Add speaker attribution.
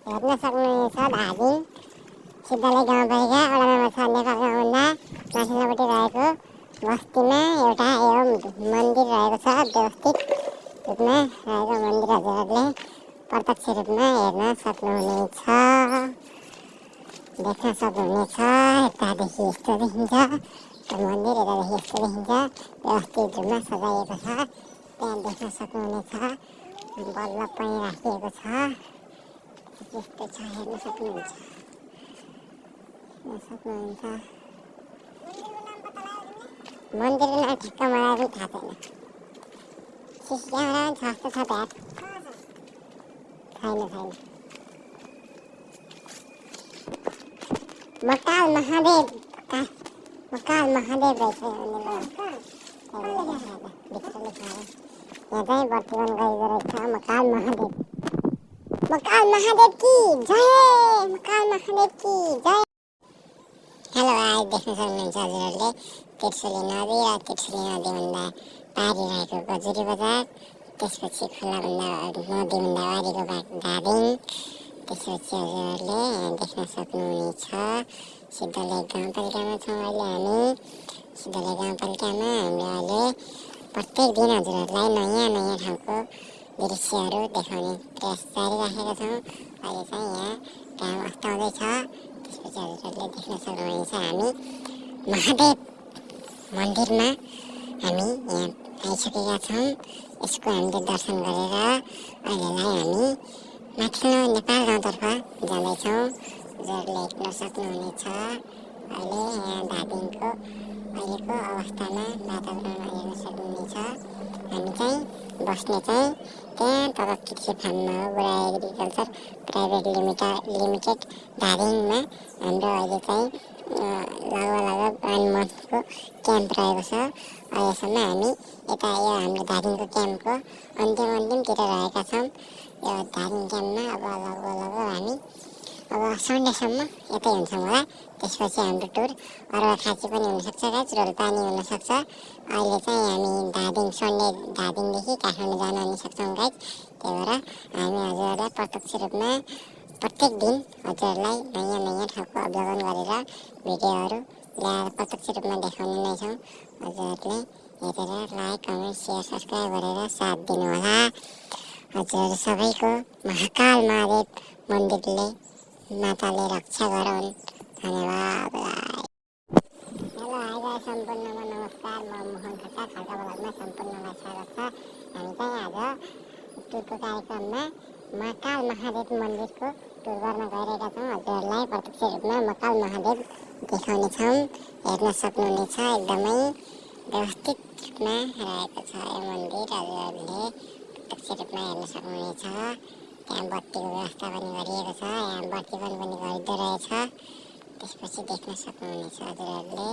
Speaker 1: हेर्न सक्नुहुनेछ धादिङ सिद्धले गाउँपालिका वडा नम्बर 6 नेपालका भन्दा माथिल्लोपट्टि रहेको बस्तीमा एउटा एवं मन्दिर रहेको छ। व्यवस्थित रूपमा रहेको मन्दिर हजुरहरूले प्रत्यक्ष रूपमा हेर्न सक्नुहुनेछ, देख्न सक्नुहुनेछ। यतादेखि यस्तो देखिन्छ मन्दिर, यतादेखि यस्तो देखिन्छ। व्यवस्थित रूपमा सजाइएको छ, त्यहाँ देख्न सक्नुहुनेछ। बल्ब पनि राखिएको छ, यस्तो छ, हेर्न सक्नुहुन्छ। मन्दिरको नाम ठिक्क मलाई पनि थाहा छैन। सिसी क्यामेरा पनि छ जस्तो छ त्यहाँ। छैन। मकाल महादेव रहेछ भित्र लेख्नु। यहाँ चाहिँ प्रतिबन्ध गरिँदो रहेछ मकाल महादेव की जय, मकाल महादेव की जय। हेलो गाइस, देख्न सक्नुहुन्छ हजुरहरूले त्रिशुली नदी र त्रिशुली नदीभन्दा पारी रहेको गजुरी बजार, त्यसपछि खोलाभन्दा नदीभन्दा वारीको धादिङ। त्यसपछि हजुरहरूले देख्न सक्नुहुनेछ सिद्धले गाउँपालिकामा छौँ अहिले हामी। सिद्धले गाउँपालिकामा हामीले अहिले प्रत्येक दिन हजुरहरूलाई नयाँ ठाउँको दृश्यहरू देखाउने प्रयास जारी राखेका छौँ। अहिले चाहिँ यहाँ काम अस्ताउँदैछ। त्यसपछि हजुरहरूले देख्न सक्नुहुनेछ हामी महादेव मन्दिरमा हामी यहाँ आइसकेका छौँ। यसको हामीले दर्शन गरेर अहिलेलाई हामी माथिल्लो नेपाल गाउँतर्फ जाँदैछौँ। हजुरहरूले हेर्न सक्नुहुनेछ अहिले यहाँ धादिङको अहिलेको अवस्थामा वातावरणमा हेर्न सक्नुहुनेछ। हामी चाहिँ बस्ने चाहिँ त्यहाँ तल कृषि फार्ममा हो, बुढा एग्रिकल्चर प्राइभेट लिमिटेड धादिङमा। हाम्रो अहिले चाहिँ लगभग 1 मन्थको क्याम्प रहेको छ। अहिलेसम्म हामी यता यो हाम्रो धादिङको क्याम्पको अन्तिमतिर रहेका छौँ। यो धादिङ क्याम्पमा अब लगभग हामी अब सन्डेसम्म यतै हुन्छौँ होला। त्यसपछि हाम्रो टुर अर्घाखाँची पनि हुनसक्छ गाइस, रोल्पानी हुनसक्छ। अहिले चाहिँ हामी धादिङदेखि काठमाडौँ जान पनि सक्छौँ गाइस। त्यही भएर हामी हजुरहरूलाई प्रत्यक्ष रूपमा प्रत्येक दिन हजुरहरूलाई नयाँ ठाउँको अवलोकन गरेर भिडियोहरू ल्याएर प्रत्यक्ष रूपमा देखाउने नै छौँ। हजुरहरूले हेरेर लाइक, कमेन्ट, सेयर, सब्सक्राइब गरेर साथ दिनुहोला। हजुरहरू सबैको महाकाल महादेव मन्दिरले माताले रक्षा गरून्। धन्यवाद। हेलो हाई सम्पूर्णमा नमस्कार, म मोहन खड्का। खड्का ब्लगमा सम्पूर्णलाई स्वागत छ। हामी चाहिँ आज टुरको कार्यक्रममा महाकाल महादेव मन्दिरको टुर गर्न गइरहेका छौँ। हजुरहरूलाई प्रत्यक्ष रूपमा महाकाल महादेव देखाउनेछौँ, हेर्न सक्नुहुनेछ। एकदमै व्यवस्थित रूपमा रहेको छ यो मन्दिर, हजुरहरूले प्रत्यक्ष रूपमा हेर्न सक्नुहुनेछ। त्यहाँ बत्तीको व्यवस्था पनि गरिएको छ, यहाँ बत्ती पनि गरिँदो रहेछ। त्यसपछि देख्न सक्नुहुनेछ हजुरहरूले।